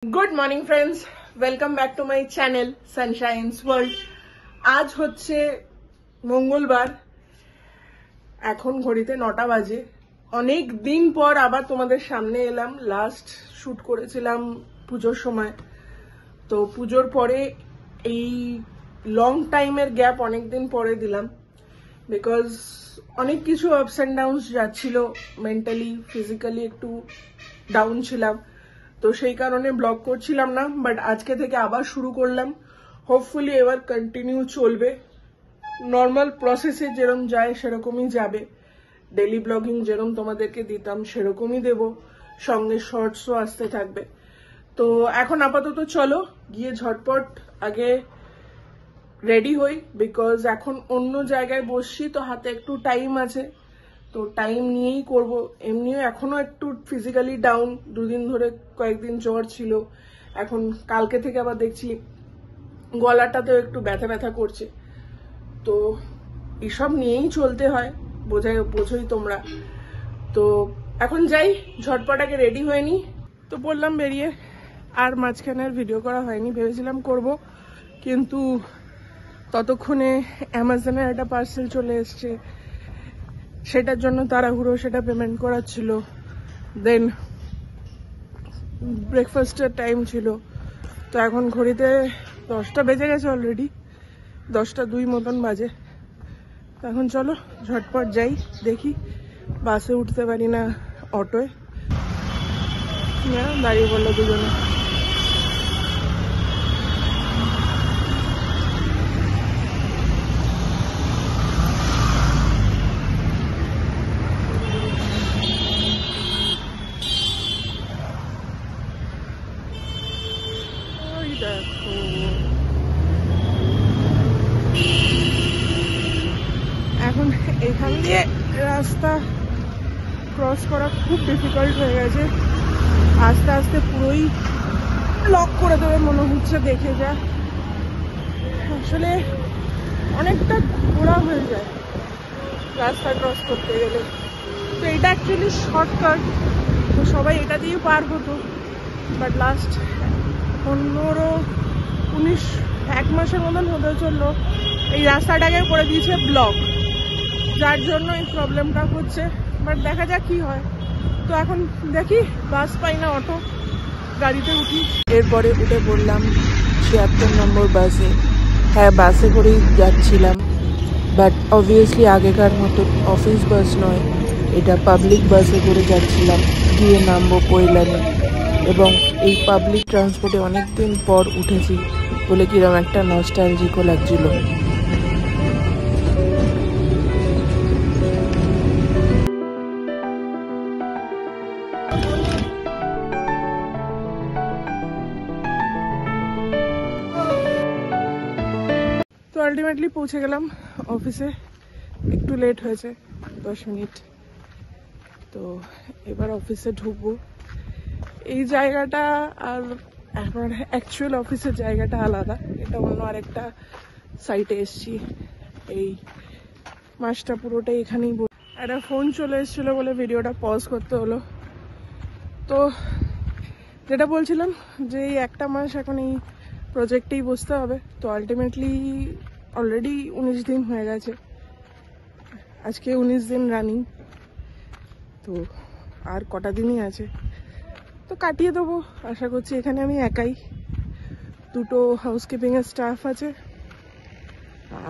Good morning friends, welcome back to my channel sunshine's world. आज হচ্ছে মঙ্গলবার, এখন ঘড়িতে 9টা বাজে। অনেক দিন পর আবার তোমাদের সামনে এলাম। লাস্ট শুট করেছিলাম পুজোর সময়, তো পুজোর পরে এই লং টাইমের গ্যাপ অনেক দিন পরে দিলাম, বিকজ অনেক কিছু আপস অ্যান্ড ডাউনস যাচ্ছিল। মেন্টালি ফিজিক্যালি একটু ডাউন ছিলাম, তো সেই কারণে ব্লগ করছিলাম না। বাট আজকে থেকে আবার শুরু করলাম। হোপফুলি এবার কন্টিনিউ চলবে, নর্মাল প্রসেসে যেরকম যায় সেরকমই যাবে। ডেলি ব্লগিং যেরকম তোমাদেরকে দিতাম সেরকমই দেব, সঙ্গে শর্টসও আসতে থাকবে। তো এখন আপাতত চলো গিয়ে ঝটপট আগে রেডি হই, বিকজ এখন অন্য জায়গায় বসছি, তো হাতে একটু টাইম আছে, তো টাইম নিয়েই করব। এমনিও এখনো একটু ফিজিক্যালি ডাউন, দুদিন ধরে কয়েকদিন জ্বর ছিল, এখন কালকে থেকে আবার দেখছি গলাটাতেও একটু ব্যথা ব্যথা করছে। তো এসব নিয়েই চলতে হয়, বোঝোই তোমরা। তো এখন যাই, ঝটপট আগে রেডি হয়ে নি। তো বললাম বেরিয়ে, আর মাঝখানে আর ভিডিও করা হয়নি, ভেবেছিলাম করব, কিন্তু ততক্ষণে অ্যামাজনের একটা পার্সেল চলে এসছে, সেটার জন্য তাড়াহুড়ো, সেটা পেমেন্ট করার ছিল। দেন ব্রেকফাস্টের টাইম ছিল, তো এখন ঘড়িতে 10টা বেজে গেছে অলরেডি, 10টা 2 মতন বাজে। তো এখন চলো ঝটপট যাই, দেখি বাসে উঠতে পারি না অটোয়। দাঁড়িয়ে পড়লো দুজনে। দেখো এখন এখান দিয়ে রাস্তা ক্রস করা খুব ডিফিকাল্ট হয়ে গেছে। আস্তে আস্তে পুরোই লক করে দেবে মনে হচ্ছে, দেখে যা। আসলে অনেকটা ঘোরা হয়ে যায় রাস্তা ক্রস করতে গেলে। তো এটা অ্যাকচুয়ালি শর্টকাট, তো সবাই এটা দিয়ে পার হতো। বাট লাস্ট 15-19 এক মাসের মতন হতে চললো এই রাস্তাটাকে করে দিয়েছে ব্লক, যার জন্য এই প্রবলেমটা হচ্ছে। বাট দেখা যাক কি হয়। তো এখন দেখি, বাস পাই না, অটো গাড়িতে উঠি। এরপরে উঠে পড়লাম 76 নম্বর বাসে। হ্যাঁ, বাসে করেই যাচ্ছিলাম, বাট অবভিয়াসলি আগেকার মতো অফিস বাস নয়, এটা পাবলিক বাসে করে যাচ্ছিলাম। গিয়ে নামবো পৈলানে, এবং এই পাবলিক ট্রান্সপোর্টে অনেকদিন পর উঠেছি বলে কিরম একটা নস্টালজিকও লাগছিল। তো আলটিমেটলি পৌঁছে গেলাম অফিসে, একটু লেট হয়েছে 10 মিনিট। তো এবার অফিসে ঢুকবো। এই জায়গাটা আর আমার অ্যাকচুয়াল অফিসের জায়গাটা আলাদা, এটা অন্য আরেকটা সাইটে এসছি। এই মাসটা পুরোটাই এখানেই। একটা ফোন চলে এসেছিলো বলে ভিডিওটা পজ করতে হলো। তো যেটা বলছিলাম যে এই একটা মাস এখন এই প্রজেক্টেই বসতে হবে। তো আলটিমেটলি অলরেডি 19 দিন হয়ে গেছে, আজকে 19 দিন রানিং। তো আর কটা দিনই আছে, তো কাটিয়ে দেবো আশা করছি। এখানে আমি একাই, 2টো হাউসকিপিংয়ের স্টাফ আছে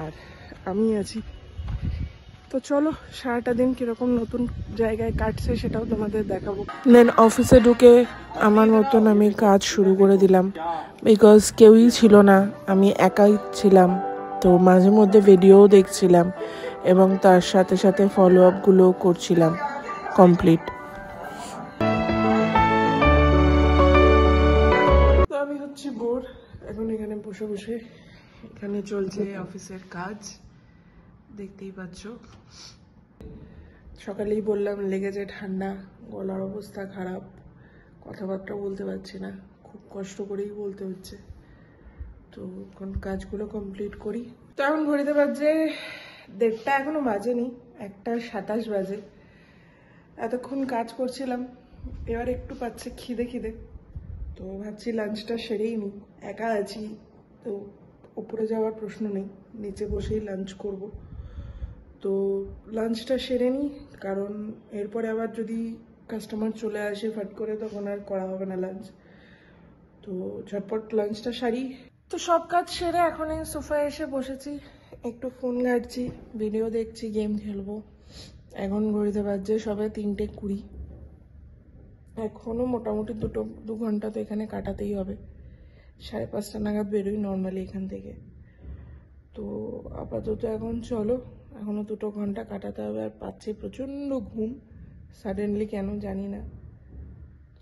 আর আমি আছি। তো চলো সারাটা দিন কিরকম নতুন জায়গায় কাটছে সেটাও তোমাদের দেখাবো। দেন অফিসে ঢুকে আমার মতন আমি কাজ শুরু করে দিলাম, বিকজ কেউই ছিল না, আমি একাই ছিলাম। তো মাঝে মধ্যে ভিডিওও দেখছিলাম এবং তার সাথে সাথে ফলো আপগুলোও করছিলাম কমপ্লিট। তো আমি হচ্ছে বোর এখন এখানে বসে বসে। এখানে চলছে অফিসের কাজ, দেখতেই পাচ্ছ। সকালেই বললাম লেগেছে ঠান্ডা, গলার অবস্থা খারাপ, কথাবার্তা বলতে পারছি না, খুব কষ্ট করেই বলতে হচ্ছে। তো এখন কাজগুলো কমপ্লিট করি। তো এখন ঘড়িতে বাজে 1:30, এখনো বাজেনি, 1:27 বাজে। এতক্ষণ কাজ করছিলাম, এবার একটু পাচ্ছে খিদে খিদে, তো ভাবছি লাঞ্চটা সেরেই নিই, একা আছি তো উপরে যাওয়ার প্রশ্ন নেই, নিচে বসেই লাঞ্চ করব। তো লাঞ্চটা সেরে নিই, কারণ এরপরে আবার যদি কাস্টমার চলে আসে ফাট করে তখন আর করা হবে না লাঞ্চ। তো ঝটপট লাঞ্চটা সারি। তো সব কাজ সেরে এখন এই সোফায় এসে বসেছি, একটু ফোন ঘাঁটছি, ভিডিও দেখছি, গেম খেলবো। এখন ঘড়িতে বাজছে সবে 3:20। এখনো মোটামুটি 2 ঘন্টা তো এখানে কাটাতেই হবে। 5:30 নাগাদ বেরোই নর্মালি এখান থেকে। তো আপাতত এখন চলো, এখনো 2 ঘন্টা কাটাতে হবে। আর পাচ্ছে প্রচন্ড ঘুম সাডেনলি, কেন জানি না।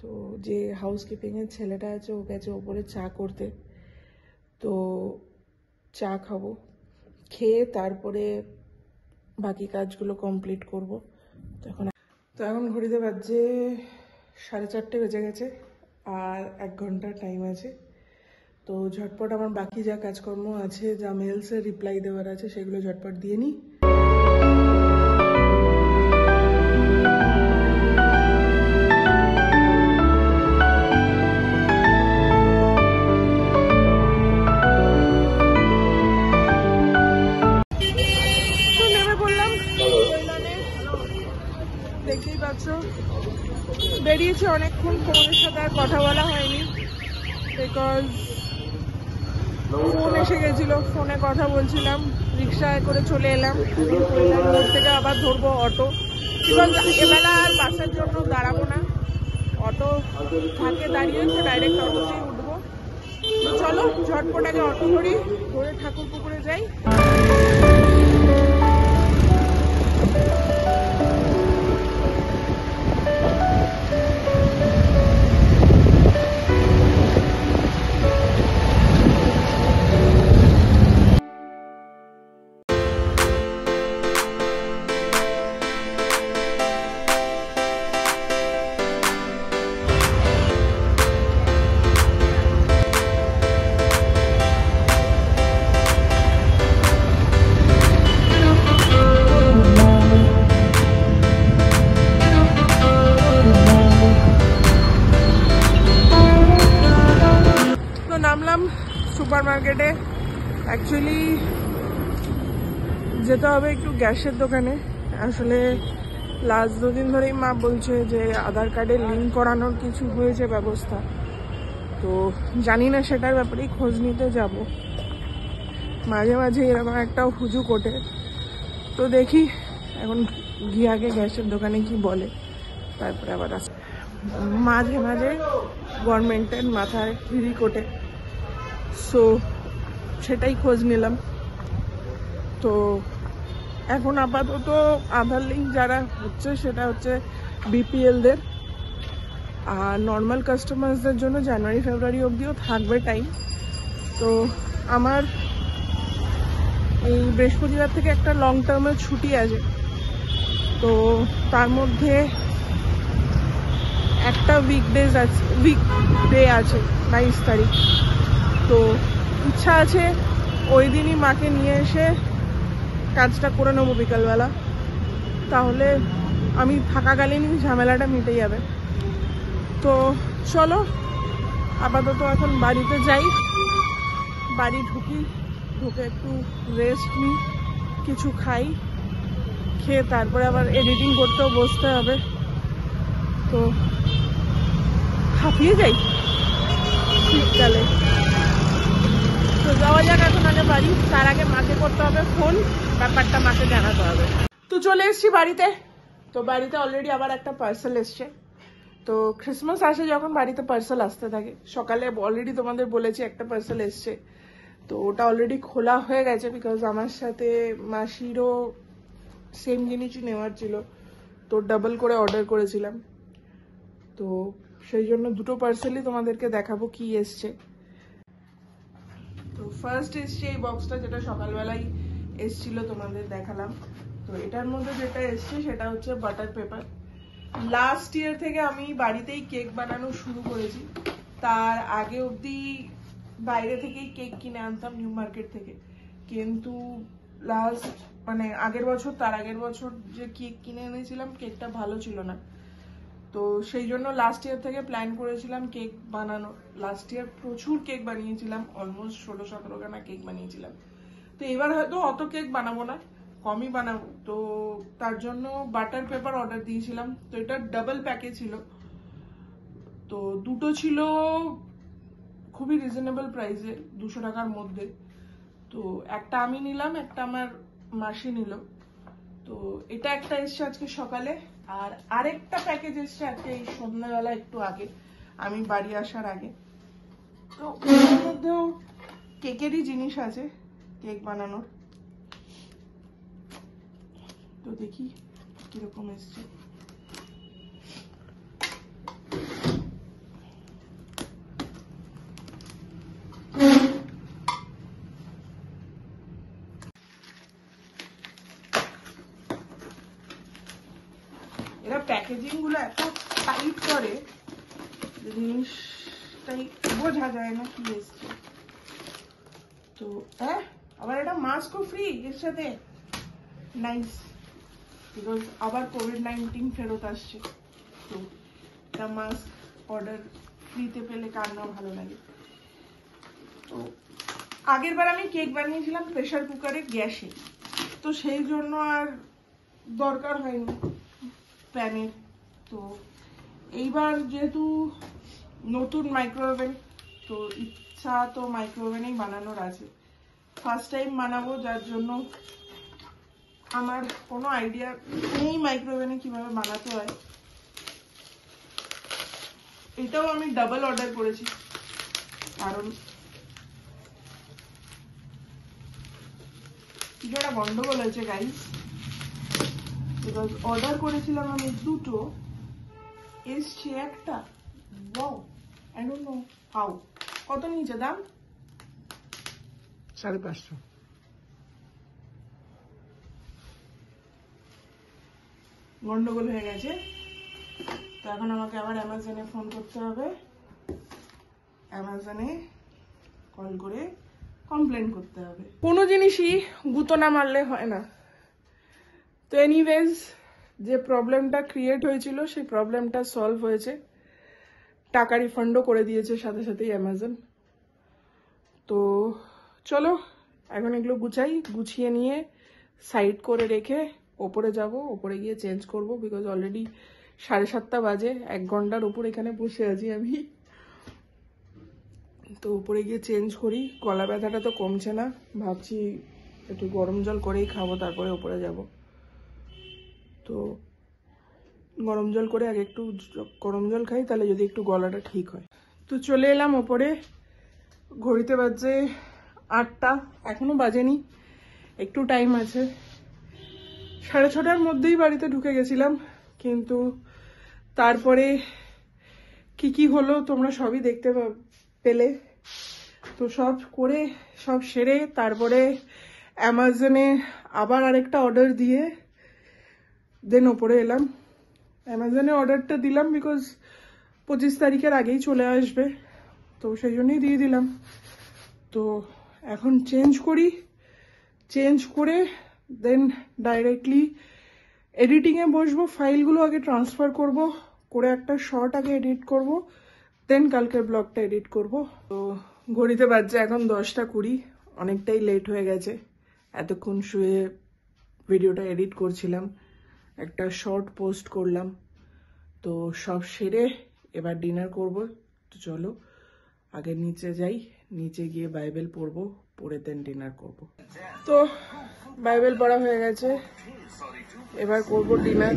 তো যে হাউসকিপিংয়ের ছেলেটা আছে ও গেছে ওপরে চা করতে, তো চা খাবো, খেয়ে তারপরে বাকি কাজগুলো কমপ্লিট করব। তো এখন ঘড়িতে বাজছে 4:30 বেজে গেছে, আর 1 ঘন্টা টাইম আছে। তো ঝটপট আমার বাকি যা কাজকর্ম আছে, যা মেলসের রিপ্লাই দেওয়ার আছে, সেগুলো ঝটপট দিয়ে নিই। দেখতেই পাচ্ছ বেরিয়েছি অনেকক্ষণ, ফোনের সাথে আর কথা বলা হয়নি, বিকজ ফোন এসে গেছিল, ফোনে কথা বলছিলাম, রিক্সায় করে চলে এলাম। রোড থেকে আবার ধরবো অটো, বিকজ এবেলা আর বাসের জন্য দাঁড়াবো না, অটো থাকে দাঁড়িয়েছে, ডাইরেক্ট অটোতেই উঠবো। তো চলো ঝটপট আগে অটো ধরি, ধরে ঠাকুর পুকুরে যাই। নামলাম সুপার মার্কেটে, অ্যাকচুয়ালি যেতে হবে একটু গ্যাসের দোকানে। আসলে লাস্ট 2 দিন ধরেই মা বলছে যে আধার কার্ডের লিঙ্ক করানোর কিছু হয়েছে ব্যবস্থা, তো জানি না, সেটার ব্যাপারেই খোঁজ নিতে যাব। মাঝে মাঝে এরকম একটা হুজুক ওঠে, তো দেখি এখন গিয়ে আগে গ্যাসের দোকানে কি বলে, তারপরে আবার আসে। মাঝে মাঝে গভর্নমেন্টের মাথায় হিড়িক ওঠে, সো সেটাই খোঁজ নিলাম। তো এখন আপাতত আধার লিঙ্ক যারা হচ্ছে সেটা হচ্ছে বিপিএলদের, আর নর্মাল কাস্টমার্সদের জন্য জানুয়ারি ফেব্রুয়ারি অবধিও থাকবে টাইম। তো আমার এই বৃহস্পতিবার থেকে একটা লং টার্মের ছুটি আছে, তো তার মধ্যে একটা উইকডে আছে 22 তারিখ। তো ইচ্ছা আছে ওই দিনই মাকে নিয়ে এসে কাজটা করে নেবো বিকালবেলা, তাহলে আমি থাকাকালীনই ঝামেলাটা মিটে যাবে। তো চলো আপাতত এখন বাড়িতে যাই, বাড়ি ঢুকে একটু রেস্ট নিই, কিছু খাই, খেয়ে তারপরে আবার এডিটিং করতেও বসতে হবে। তো হাঁপিয়ে যাই শীতকালে। তো যাওয়া যাক এখন আগে বাড়ি, তার আগে মাকে করতে হবে ফোন, ব্যাপারটা মাকে জানাতে হবে। তো চলে এসছি বাড়িতে। তো বাড়িতে অলরেডি আবার একটা পার্সেল এসছে। তো ক্রিসমাস আসে যখন বাড়িতে পার্সেল আসতে থাকে। সকালে অলরেডি তোমাদের বলেছি একটা পার্সেল এসছে, তো ওটা অলরেডি খোলা হয়ে গেছে, বিকজ আমার সাথে মাসিরও সেম জিনিসই নেওয়ার ছিল, তো ডাবল করে অর্ডার করেছিলাম। তো সেই জন্য 2টো পার্সেলই তোমাদেরকে দেখাবো কি এসছে। তো ফার্স্ট এসছে এই বক্সটা, যেটা সকালবেলায় এসছিল তোমাদের দেখালাম। তো এটার মধ্যে যেটা এসছে সেটা হচ্ছে বাটার পেপার। লাস্ট ইয়ার থেকে আমি বাড়িতেই কেক বানানো শুরু করেছি, তার আগে অবধি বাইরে থেকেই কেক কিনে আনতাম নিউ মার্কেট থেকে। কিন্তু আগের বছর, তার আগের বছর যে কেক কিনে এনেছিলাম, কেকটা ভালো ছিল না। তো সেই জন্য লাস্ট ইয়ার থেকে প্ল্যান করেছিলাম কেক বানানো। লাস্ট ইয়ার প্রচুর কেক বানিয়েছিলাম, অলমোস্ট 16-17 খানা কেক বানিয়েছিলাম। তো এবার হয়তো অত কেক বানাবো না, কমই বানাবো। তো তার জন্য বাটার পেপার অর্ডার দিয়েছিলাম। তো এটা ডাবল প্যাকে ছিল, তো দুটো ছিল খুবই রিজনেবল প্রাইসে, 200 টাকার মধ্যে। তো একটা আমি নিলাম, একটা আমার মাসি নিল। তো এটা একটা এসছে আজকে সকালে, আর আরেকটা প্যাকেজ এসছে আজকে এই সন্ধ্যাবেলা একটু আগে, আমি বাড়ি আসার আগে। তো ওর মধ্যেও কেকেরই জিনিস আছে, কেক বানানোর। তো দেখি কিরকম এসছে। এরা প্যাকেজিং গুলো এত টাইট করে জিনিসটাই বোঝা যায় না কি এসছে। তো হ্যাঁ, আবার এটা মাস্কও ফ্রি এর সাথে, নাইস। বিকজ আবার কোভিড-19 ফেরত আসছে, তো এটা মাস্ক অর্ডার ফ্রিতে পেলে কার না ভালো লাগে। তো আগের বার আমি কেক বানিয়েছিলাম প্রেসার কুকারে, গ্যাসে, তো সেই জন্য আর দরকার হয়নি প্যানের। তো এইবার যেহেতু নতুন মাইক্রোওভেন, তো ইচ্ছা তো মাইক্রোওভেনেই বানানোর আছে। ফার্স্ট টাইম বানাবো, যার জন্য আমার কোনো আইডিয়া নেই মাইক্রোওভেনে কিভাবে বানাতে হয়। এটাও আমি ডাবল অর্ডার করেছি, কারণ কিছু একটা গন্ডগোল হয়েছে গাইস। বিকজ অর্ডার করেছিলাম আমি দুটো, এসছে একটা। Wow, I don't know how. কত নিয়েছে দাম? 550। গন্ডগোল হয়ে গেছে, তো এখন আমাকে আবার অ্যামাজনে ফোন করতে হবে, অ্যামাজনে কল করে কমপ্লেন করতে হবে। কোনো জিনিসই গুঁতো না মারলে হয় না। তো এনিওয়েজ, যে প্রবলেমটা ক্রিয়েট হয়েছিল সেই প্রবলেমটা সলভ হয়েছে, টাকা রিফান্ডও করে দিয়েছে সাথে সাথেই অ্যামাজন। তো চলো এখন এগুলো গুছিয়ে নিয়ে সাইড করে রেখে ওপরে যাব, ওপরে গিয়ে চেঞ্জ করব। বিকজ অলরেডি 7:30 বাজে, 1 ঘন্টার উপর এখানে বসে আছি আমি। তো উপরে গিয়ে চেঞ্জ করি। গলা ব্যথাটা তো কমছে না, ভাবছি একটু গরম জল করেই খাবো, তারপরে উপরে যাব। তো গরম জল করে আগে একটু গরম জল খাই, তাহলে যদি একটু গলাটা ঠিক হয়। তো চলে এলাম ওপরে, ঘড়িতে বাজে 8টা, এখনো বাজেনি, একটু টাইম আছে। 6:30টার মধ্যেই বাড়িতে ঢুকে গেছিলাম, কিন্তু তারপরে কি হলো তোমরা সবই দেখতে পেলে। তো সব করে সব সেরে তারপরে অ্যামাজনে আবার আরেকটা অর্ডার দিয়ে দেন ওপরে এলাম। অ্যামাজনে অর্ডারটা দিলাম বিকজ 25 তারিখের আগেই চলে আসবে, তো সেই জন্যই দিয়ে দিলাম। তো এখন চেঞ্জ করি, চেঞ্জ করে দেন ডাইরেক্টলি এডিটিংয়ে বসবো। ফাইলগুলো আগে ট্রান্সফার করব, করে একটা শর্ট আগে এডিট করব, দেন কালকের ব্লগটা এডিট করব। তো ঘড়িতে বাজছে এখন 10টা 20, অনেকটাই লেট হয়ে গেছে। এতক্ষণ শুয়ে ভিডিওটা এডিট করছিলাম, একটা শর্ট পোস্ট করলাম। তো সব সেরে এবার ডিনার করব। তো চলো আগে নিচে যাই, নিচে গিয়ে বাইবেল পড়বো, পড়ে দেন ডিনার করব। তো বাইবেল পড়া হয়ে গেছে, এবার করব ডিনার।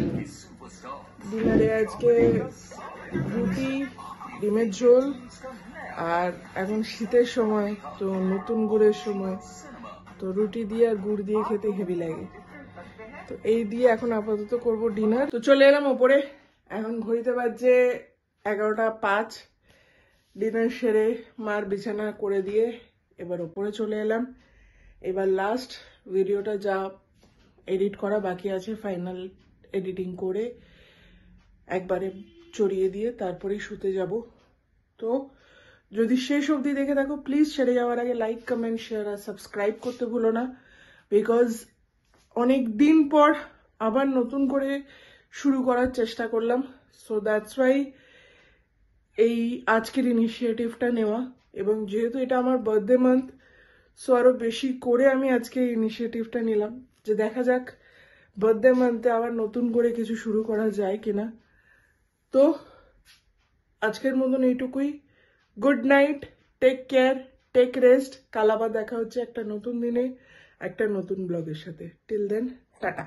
ডিনারে আজকে রুটি, ডিমের ঝোল, আর এখন শীতের সময় তো নতুন গুড়ের সময়, তো রুটি দিয়ে আর গুড় দিয়ে খেতে হেভি লাগে। তো এই দিয়ে এখন আপাতত করব ডিনার। তো চলে এলাম ওপরে, এখন ঘড়িতে বাজছে 11টা 5। ডিনার সেরে মার বিছানা করে দিয়ে এবার ওপরে চলে এলাম। এবার লাস্ট ভিডিওটা যা এডিট করা বাকি আছে, ফাইনাল এডিটিং করে একবারে চড়িয়ে দিয়ে তারপরেই শুতে যাব। তো যদি শেষ অবধি দেখে থাকো প্লিজ ছেড়ে যাওয়ার আগে লাইক, কমেন্ট, শেয়ার আর সাবস্ক্রাইব করতে ভুলো না। বিকজ অনেক দিন পর আবার নতুন করে শুরু করার চেষ্টা করলাম, সো দ্যাটস ওয়াই এই আজকের ইনিশিয়েটিভটা নেওয়া। এবং যেহেতু এটা আমার বার্থডে মান্থ, সো আরো বেশি করে আমি আজকে এই ইনিশিয়েটিভটা নিলাম, যে দেখা যাক বার্থডে মান্থে আবার নতুন করে কিছু শুরু করা যায় কিনা। তো আজকের মতন এইটুকুই। Good night, take care, take rest. কাল আবার দেখা হচ্ছে একটা নতুন দিনে একটা নতুন ব্লগের সাথে। Till then, tata.